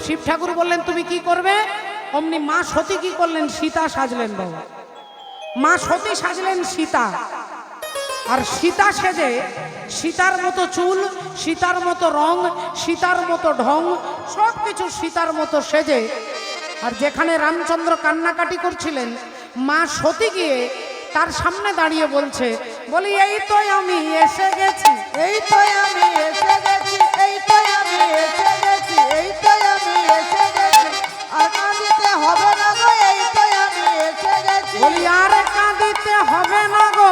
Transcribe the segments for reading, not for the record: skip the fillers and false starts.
শিব ঠাকুর বললেন তুমি কি করবে? অমনি মা সতী কি করলেন? সীতা সাজলেন। বাবা, মা সতী সাজলেন সীতা। আর সীতা সেজে সীতার মতো চুল, সীতার মতো রং, সীতার মতো ঢং, সব কিছু সীতার মতো সেজে। আর যেখানে রামচন্দ্র কান্নাকাটি করছিলেন, মা সতী গিয়ে তার সামনে দাঁড়িয়ে বলছে, বলি এই তো আমি এসে গেছি, এই তো আমি এসে গেছি, এই তো আমি এসে গেছি, এই তো আমি এসে গেছি, আর কাঁদিতে হবে না গো, এই তো আমি এসে গেছি। বলি আর কাঁদিতে হবে না গো,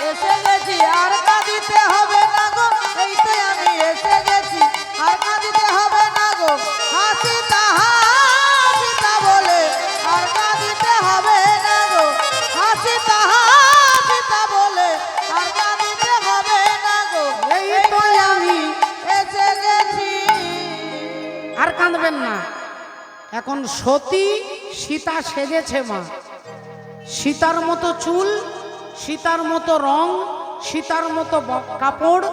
এসে গেছি, আর কাঁদিতে হবে না গো, এই তো আমি এসে গেছি, আর কাঁদিতে হবে না গো। হাসি তাহা সীতা বলে, আর কাঁদিতে হবে না গো। হাসি তাহা সীতা বলে, আর কাঁদিতে হবে না গো। এই তো আমি এসে গেছি। আর কাঁদবেন না। এখন সতী সীতা সেজেছে মা, সীতার মতো চুল, সীতার মতো রং, সীতার মতো কাপড়,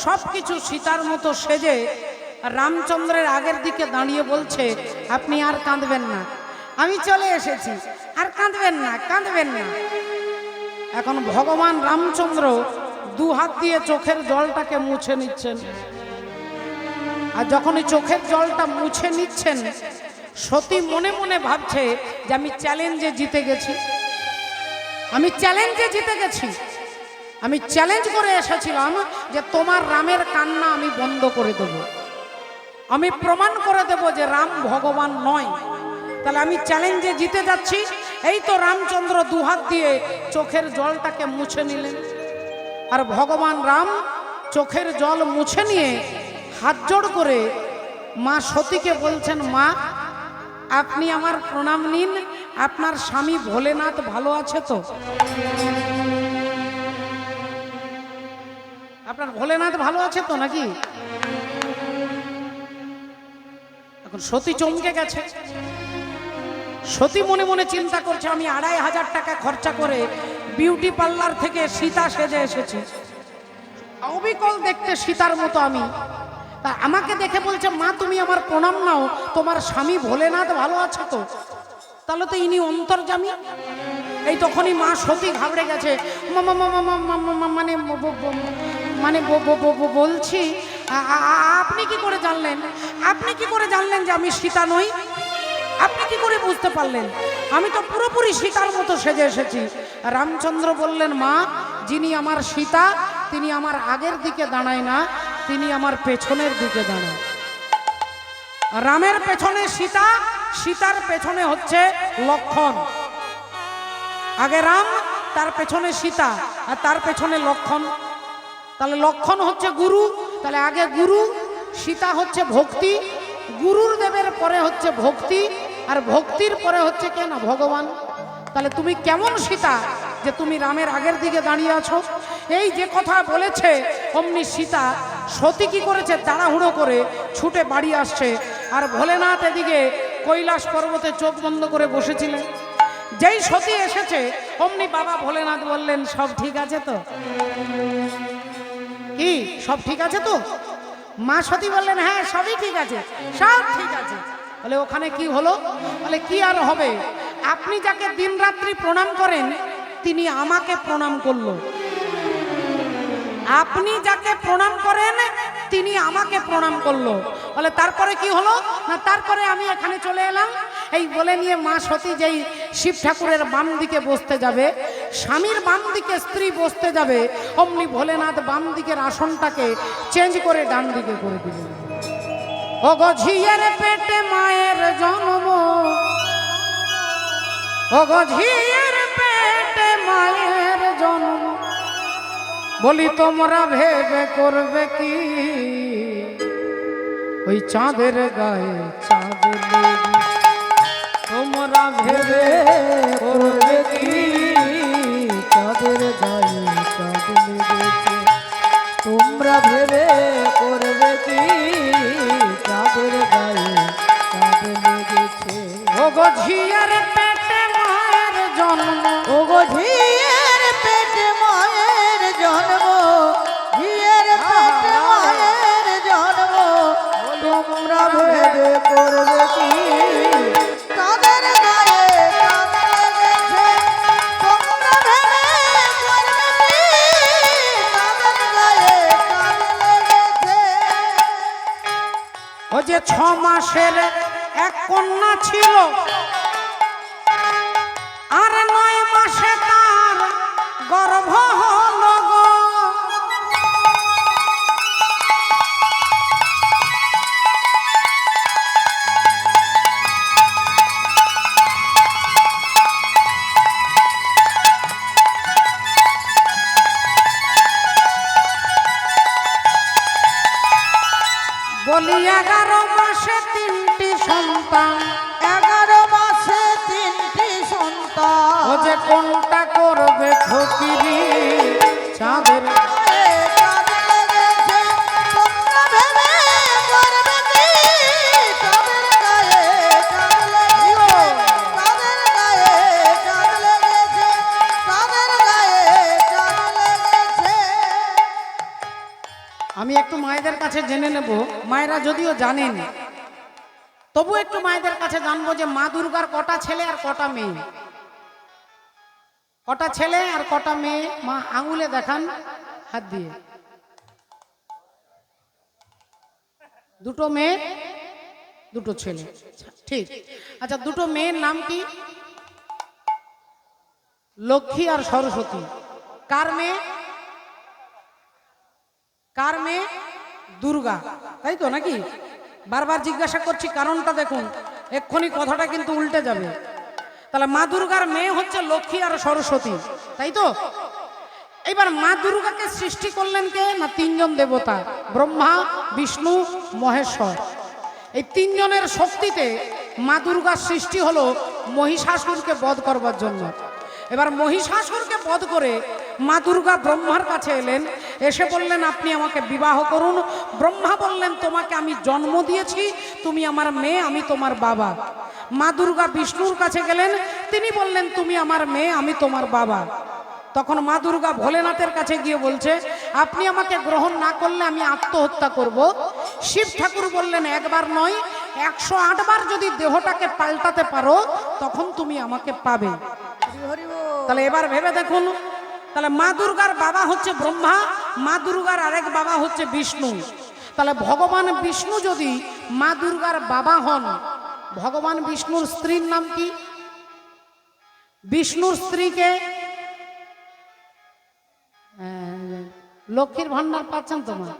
সব কিছু সীতার মতো সেজে রামচন্দ্রের আগের দিকে দাঁড়িয়ে বলছে, আপনি আর কাঁদবেন না, আমি চলে এসেছি, আর কাঁদবেন না, কাঁদবেন না। এখন ভগবান রামচন্দ্র দু হাত দিয়ে চোখের জলটাকে মুছে নিচ্ছেন। আর যখনই চোখের জলটা মুছে নিচ্ছেন, সতী মনে মনে ভাবছে যে আমি চ্যালেঞ্জে জিতে গেছি, আমি চ্যালেঞ্জে জিতে গেছি। আমি চ্যালেঞ্জ করে এসেছিলাম যে তোমার রামের কান্না আমি বন্ধ করে দেব, আমি প্রমাণ করে দেব যে রাম ভগবান নয়। তাহলে আমি চ্যালেঞ্জে জিতে যাচ্ছি। এই তো রামচন্দ্র দুহাত দিয়ে চোখের জলটাকে মুছে নিলেন। আর ভগবান রাম চোখের জল মুছে নিয়ে হাত জোড় করে মা সতীকে বলছেন, মা আপনি আমার প্রণাম নিন, আপনার স্বামী ভোলেনাথ ভালো আছে তো? আপনার ভোলেনাথ ভালো আছে তো নাকি? এখন সতী চমকে গেছে। সতী মনে মনে চিন্তা করছে, আমি 2500 টাকা খরচা করে বিউটি পার্লার থেকে সীতা সেজে এসেছি, অবিকল দেখতে সীতার মতো আমি। তা আমাকে দেখে বলছে, মা তুমি আমার প্রণাম নাও, তোমার স্বামী ভোলেনাথ ভালো আছে তো? তাহলে তো ইনি অন্তর্যামী। এই তখনই মা সতী ঘাবড়ে গেছে। মানে মানে বলছি আপনি কি করে জানলেন? আপনি কি করে জানলেন যে আমি সীতা নই? আপনি কি করে বুঝতে পারলেন? আমি তো পুরোপুরি সীতার মতো সেজে এসেছি। রামচন্দ্র বললেন, মা যিনি আমার সীতা তিনি আমার আগের দিকে দাঁড়ায় না, তিনি আমার পেছনের দিকে দাঁড়ায়। রামের পেছনে সীতা, সীতার পেছনে হচ্ছে লক্ষণ। আগে রাম, তার পেছনে সীতা, আর তার পেছনে লক্ষণ। তাহলে লক্ষণ হচ্ছে গুরু, তাহলে আগে গুরু, সীতা হচ্ছে ভক্তি, গুরুর দেবের পরে হচ্ছে ভক্তি, আর ভক্তির পরে হচ্ছে কে না ভগবান। তাহলে তুমি কেমন সীতা যে তুমি রামের আগের দিকে দাঁড়িয়ে আছো? এই যে কথা বলেছে অমনি সীতা সতী কি করেছে, তাড়াহুড়ো করে ছুটে বাড়ি আসছে। আর ভোলেনাথ এদিকে কৈলাস পর্বতে চোখ বন্ধ করে বসেছিলেন। যেই সতী এসেছে অমনি বাবা ভোলেনাথ বললেন, সব ঠিক আছে তো? কি সব ঠিক আছে তো? মা সতী বললেন, হ্যাঁ সবই ঠিক আছে, সব ঠিক আছে। বলে ওখানে কি হলো? বলে কি আর হবে, আপনি যাকে দিনরাত্রি প্রণাম করেন তিনি আমাকে প্রণাম করলো। আপনি যাকে প্রণাম করেন তিনি আমাকে প্রণাম করলো। বলে তারপরে কি হলো? না তারপরে আমি এখানে চলে এলাম। এই বলে নিয়ে মা সতী যেই শিব ঠাকুরের বাম দিকে বসতে যাবে, স্বামীর বাম দিকে স্ত্রী বসতে যাবে, অমনি ভোলেনাথ বাম দিকের আসনটাকে চেঞ্জ করে ডান দিকে করে দিলেন। ও গো ঝিয়ের পেটে মায়ের জন্ম, ও গো ঝিয়ের পেটে মায়ের জন্ম, বলি তোমরা ভেবে করবে কি ওই চাঁদের গায়ে চাঁদ লেগে? তোমরা ভেবে করবে কি চাঁদের গায়ে চাঁদ লেগেছে? তোমরা ভেবে করবে কি চাঁদের গায়ে চাঁদ লেগেছে? ও গো ঝিয়ের পেটে মায়ের জন্ম, ও গো ঝিয়ের পেটে মায়ের জন্ম, ঝিয়ের পেটে মায়ের জন্ম, তোমরা ভেবে করবে কি তাদের গায়ে কান লেগেছে তোমরা ভেবে করবে কি তাদের গায়ে কান লেগেছে ও যে 6 মাসের এক কন্যা ছিল আর 9 মাসে তার গর্ভ হলো গো। বলি 11 মাসে 3টি সন্তান 11 মাসে 3টি সন্তান ও যে কোনটা করবে ফকিরি চাঁদের গায়ে কান লেগেছে তোমরা ভেবে করবে কি তাদের গায়ে কান লেগেছে তাদের গায়ে কান লেগেছে তাদের গায়ে কান লেগেছে আমি একটু মায়েদের কাছে জেনে নেব, মায়েরা যদিও জানেন তবু একটু মায়েদের কাছে জানবো যে মা দুর্গার কটা ছেলে আর কটা মেয়ে, কটা ছেলে আর কটা মেয়ে মা আঙুলে দেখান হাত দিয়ে। 2টো মেয়ে 2টো ছেলে, ঠিক। আচ্ছা, 2টো মেয়ের নাম কি? লক্ষ্মী আর সরস্বতী। কার মেয়ে? কার মেয়ে? দুর্গা, তাই তো নাকি? বারবার জিজ্ঞাসা করছি কারণটা দেখুন, এক্ষুনি কথাটা কিন্তু উল্টে যাবে। তাহলে মা দুর্গার মেয়ে হচ্ছে লক্ষ্মী আর সরস্বতী, তাই তো? এবার মা দুর্গাকে সৃষ্টি করলেন কে? না 3 জন দেবতা, ব্রহ্মা, বিষ্ণু, মহেশ্বর। এই 3 জনের শক্তিতে মা দুর্গার সৃষ্টি হলো মহিষাসুরকে বধ করবার জন্য। এবার মহিষাসুরকে বধ করে মা দুর্গা ব্রহ্মার কাছে এলেন, এসে বললেন আপনি আমাকে বিবাহ করুন। ব্রহ্মা বললেন তোমাকে আমি জন্ম দিয়েছি, তুমি আমার মেয়ে, আমি তোমার বাবা। মা দুর্গা বিষ্ণুর কাছে গেলেন, তিনি বললেন তুমি আমার মেয়ে, আমি তোমার বাবা। তখন মা দুর্গা ভোলেনাথের কাছে গিয়ে বলছে আপনি আমাকে গ্রহণ না করলে আমি আত্মহত্যা করব। শিব ঠাকুর বললেন একবার নয় 108 বার যদি দেহটাকে পাল্টাতে পারো তখন তুমি আমাকে পাবে। তাহলে এবার ভেবে দেখুন, তাহলে মা দুর্গার বাবা হচ্ছে ব্রহ্মা, মা দুর্গার আরেক বাবা হচ্ছে বিষ্ণু। তাহলে ভগবান বিষ্ণু যদি মা দুর্গার বাবা হন, ভগবান বিষ্ণুর স্ত্রীর নাম কি? বিষ্ণুর স্ত্রীকে লক্ষ্মীর ভান্ডার পাচ্ছেন তোমার?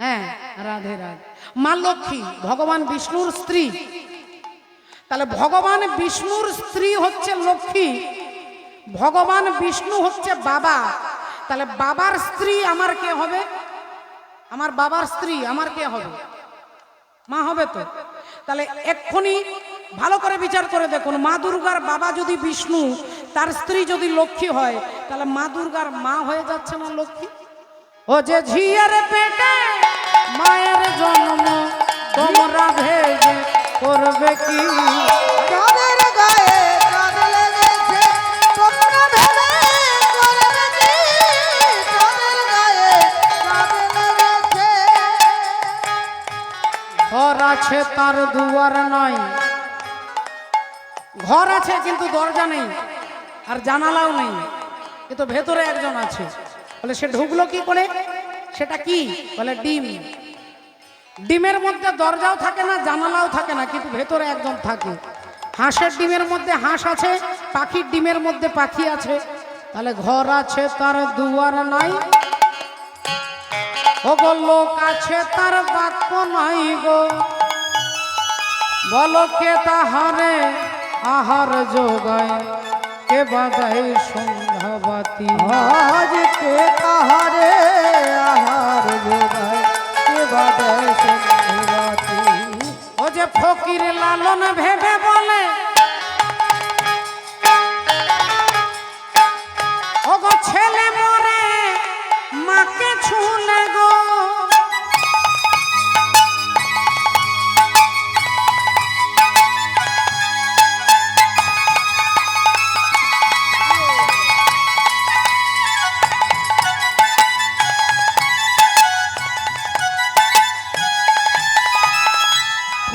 হ্যাঁ, রাধে রাধে। মা লক্ষ্মী ভগবান বিষ্ণুর স্ত্রী। তাহলে ভগবান বিষ্ণুর স্ত্রী হচ্ছে লক্ষ্মী, ভগবান বিষ্ণু হচ্ছে বাবা। তাহলে বাবার স্ত্রী আমার কে হবে? আমার বাবার স্ত্রী আমার কে হবে? মা হবে তো। তাহলে এক্ষুনি ভালো করে বিচার করে দেখুন, মা দুর্গার বাবা যদি বিষ্ণু, তার স্ত্রী যদি লক্ষ্মী হয়, তাহলে মা দুর্গার মা হয়ে যাচ্ছে না লক্ষ্মী? ও যে ঝিয়ার পেটে মায়ের জন্ম তোমরা ভেবে করবে কি তাদের গায়ে কান লেগেছে তোমরা ভেবে করবে কি তাদের গায়ে কান লেগেছে ঘর আছে তার দুয়ার নয়, ঘর আছে কিন্তু দরজা নেই আর জানালাও নেই, কিন্তু ভেতরে একজন আছে। বলে সে ঢুকলো কি করে? সেটা কি? বলে ডিম। ডিমের মধ্যে দরজাও থাকে না, জানালাও থাকে না, কিন্তু ভেতরে একজন থাকে। হাঁসের ডিমের মধ্যে হাঁস আছে, পাখির ডিমের মধ্যে পাখি আছে। তাহলে ঘর আছে তার দুয়ার নাই, ও গো লোক আছে তার বাক্য নাই গো, বলো কে তাহারে আহার যোগায়, কে বাদাই সন্ধ্যাবাতি। আজ কে তাহারে আহার যোগায় কে বাদায় সন্ধ্যাবাতি। ও যে ফকির লালন ভেবে বলে ও গো ছেলে মরে মাকে ছুলে গো,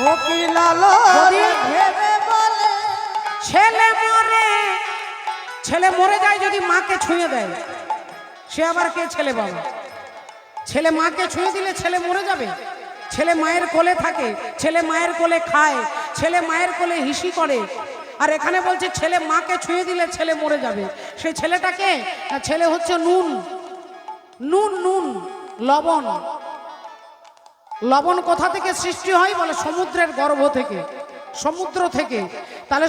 কোকিলালো যদি- ভেবে বলে ছেলে মরে যায় যদি মাকে ছুঁয়ে দেয়, সে আবার কে ছেলে বাবা? ছেলে মাকে ছুঁয়ে দিলে ছেলে মরে যাবে? ছেলে মায়ের কোলে থাকে, ছেলে মায়ের কোলে খায়, ছেলে মায়ের কোলে হিসি করে, আর এখানে বলছে ছেলে মাকে ছুঁয়ে দিলে ছেলে মরে যাবে। সেই ছেলেটাকে, ছেলে হচ্ছে নুন, নুন নুন লবণ। লবণ কোথা থেকে সৃষ্টি হয় বলে? সমুদ্রের গর্ভ থেকে, সমুদ্র থেকে। তাহলে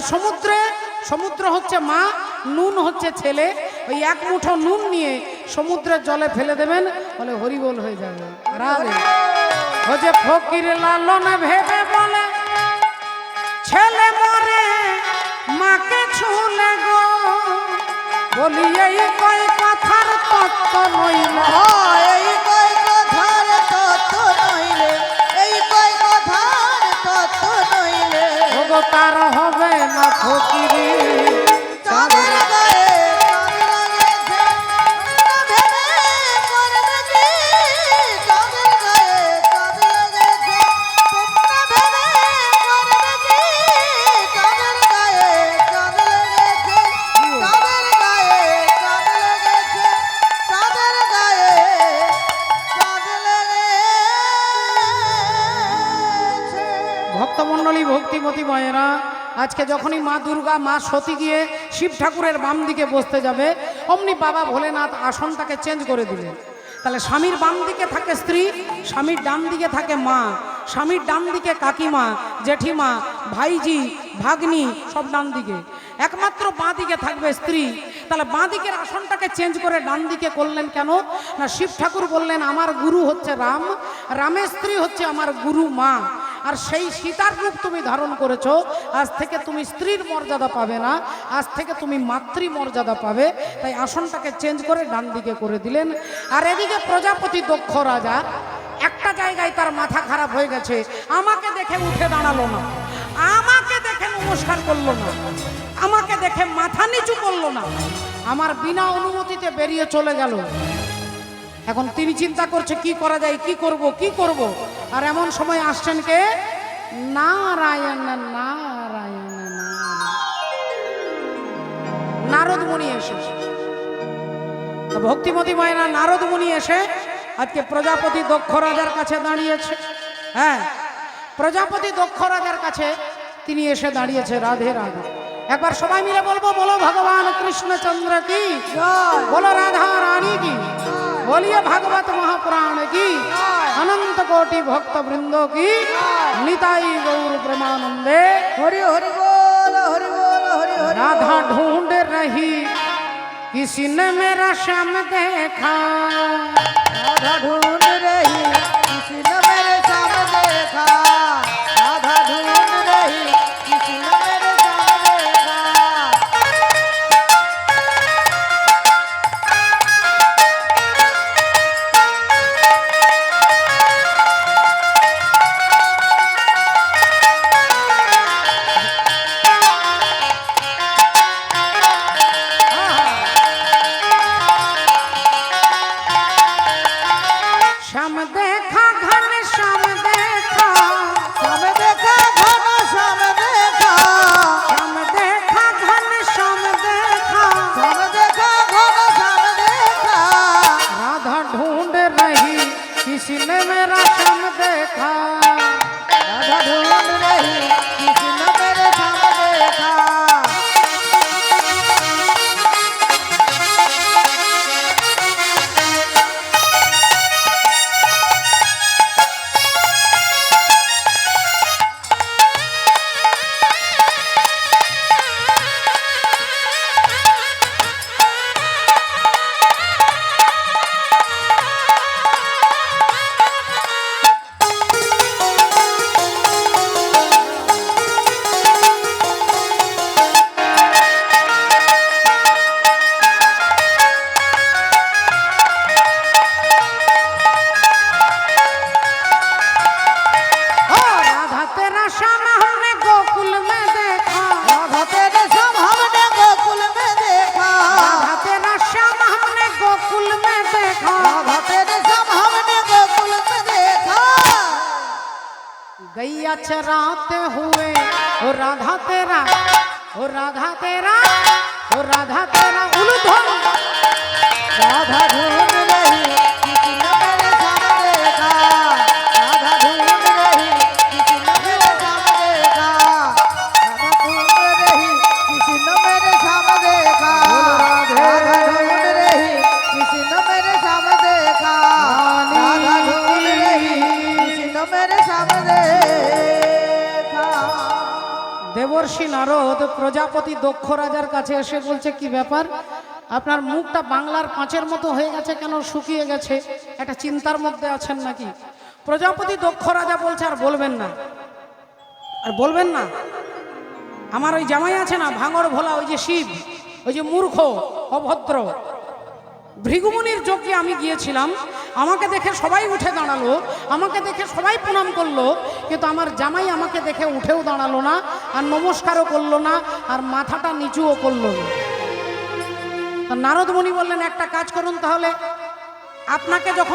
সমুদ্র হচ্ছে মা, নুন হচ্ছে ছেলে। ওই এক মুঠো নুন নিয়ে সমুদ্রের জলে ফেলে দেবেন, বলে হরিবোল হয়ে যাবে। রাধে হচ্ছে ফকির লালন ভেবে বলে ছেলে মরে মাকে ছুলে গো, বলি এই কয় কথার তত্ত্ব নইল। এই কয় কথার তত্ত্ব নইলে, এই কয় কথার তত্ত্ব নইলে ওগো তার হবে না ফকিরি চাঁদের গায়ে চাঁদ লাগেছে, না ভেবে করবে কি? চাঁদের গায়ে চাঁদ লাগেছে, তোমরা ভেবে করবে কি? চাঁদের গায়ে চাঁদ লেগেছে, চাঁদের গায়ে চাঁদ লেগেছে, চাঁদের গায়ে চাঁদ লেগেছে। ভক্তমণ্ডলী, ভক্তিমতী মায়েরা, আজকে যখনই মা দুর্গা, মা সতী গিয়ে শিব ঠাকুরের বাম দিকে বসতে যাবে, অমনি বাবা ভোলেনাথ আসনটাকে চেঞ্জ করে দিলেন। তাহলে স্বামীর বাম দিকে থাকে স্ত্রী, স্বামীর ডান দিকে থাকে মা, স্বামীর ডান দিকে কাকিমা, জেঠিমা, ভাইজি, ভাগ্নি, সব ডান দিকে। একমাত্র বাঁ দিকে থাকবে স্ত্রী। তাহলে বাঁ দিকের আসনটাকে চেঞ্জ করে ডান দিকে করলেন কেন? না, শিব ঠাকুর বললেন আমার গুরু হচ্ছে রাম, রামের স্ত্রী হচ্ছে আমার গুরু মা, আর সেই সীতার রূপ তুমি ধারণ করেছো, আজ থেকে তুমি স্ত্রীর মর্যাদা পাবে না, আজ থেকে তুমি মাতৃ মর্যাদা পাবে। তাই আসনটাকে চেঞ্জ করে ডান দিকে করে দিলেন। আর এদিকে প্রজাপতি দক্ষ রাজা একটা জায়গায় তার মাথা খারাপ হয়ে গেছে, আমাকে দেখে উঠে দাঁড়ালো না, আমাকে দেখে নমস্কার করলো না, আমাকে দেখে মাথা নিচু করলো না, আমার বিনা অনুমতিতে বেরিয়ে চলে গেল। এখন তিনি চিন্তা করছে কি করা যায়, কি করব কি করব। আর এমন সময় আসছেন কে? নারায়ণ নারায়ণ নারদ মুনি এসে, ভক্তিমতী মায়েরা, নারদ মুনি এসে আজকে প্রজাপতি দক্ষ রাজার কাছে দাঁড়িয়েছে। হ্যাঁ, প্রজাপতি দক্ষ রাজার কাছে তিনি এসে দাঁড়িয়েছে। রাধে রাধে। একবার সবাই মিলে বলবো, বলো ভগবান কৃষ্ণচন্দ্র কি, বলো রাধা রানী কি, बोलिए भागवत महापुराण की, अनंत कोटि भक्त वृंदो की, निताई गौर प्रेमानंदे। हरि हरि बोल, हरि बोल, हरि हरि। राधा ढूंढ रही किसी ने मेरा श्याम देखा, राधा ढूंढ रही किसी ने मेरे श्याम देखा, राधा ढूंढ रही किसी ने मेरे श्याम देखा। श्याम देखा घन श्याम देखा, श्याम देखा घन श्याम देखा, श्याम देखा घन श्याम देखा, श्याम देखा घन श्याम देखा। राधा ढूंढ रही किसी ने मेरा श्याम देखा, राधा ढूंढ रही किसी ने मेरे श्याम देखा। ओ राधा तेरा श्याम हमने गोकुल में देखा, राधा तेरे श्याम हमने गोकुल में देखा, राधा तेरा श्याम हमने गोकुल में देखा। राधा तेरे श्याम हमने गोकुल में देखा। कैया चराते हुए ओ राधा तेरा ओ राधा तेरा ओ राधा तेरा उलूध्वल राधा ढूंढ रही किसी न मेरे सामने देखा राधा ढूंढ रही किसी न मेरे सामने देखा राधा ढूंढ रही किसी न मेरे सामने देखा राधा ढूंढ रही किसी न मेरे सामने देखा राधा ढूंढ रही किसी न मेरे सामने देखा। দেবর্ষি নারদ প্রজাপতি দক্ষ রাজার কাছে এসে বলছে কি ব্যাপার আপনার মুখটা বাংলার পাঁচের মতো হয়ে গেছে কেন শুকিয়ে গেছে একটা চিন্তার মধ্যে আছেন নাকি প্রজাপতি দক্ষ রাজা বলছে আর বলবেন না আর বলবেন না আমার ওই জামাই আছে না ভাঙর ভোলা ওই যে শিব ওই যে মূর্খ অভদ্র ভৃগুমুনির যজ্ঞে আমি গিয়েছিলাম আমাকে দেখে সবাই উঠে দাঁড়ালো আমাকে দেখে সবাই প্রণাম করলো কিন্তু আমার জামাই আমাকে দেখে উঠেও দাঁড়ালো না আর নমস্কারও করলো না আর মাথাটা নিচুও করলো না নারদ মুনি বললেন একটা কাজ করুন তাহলে আপনাকে যখন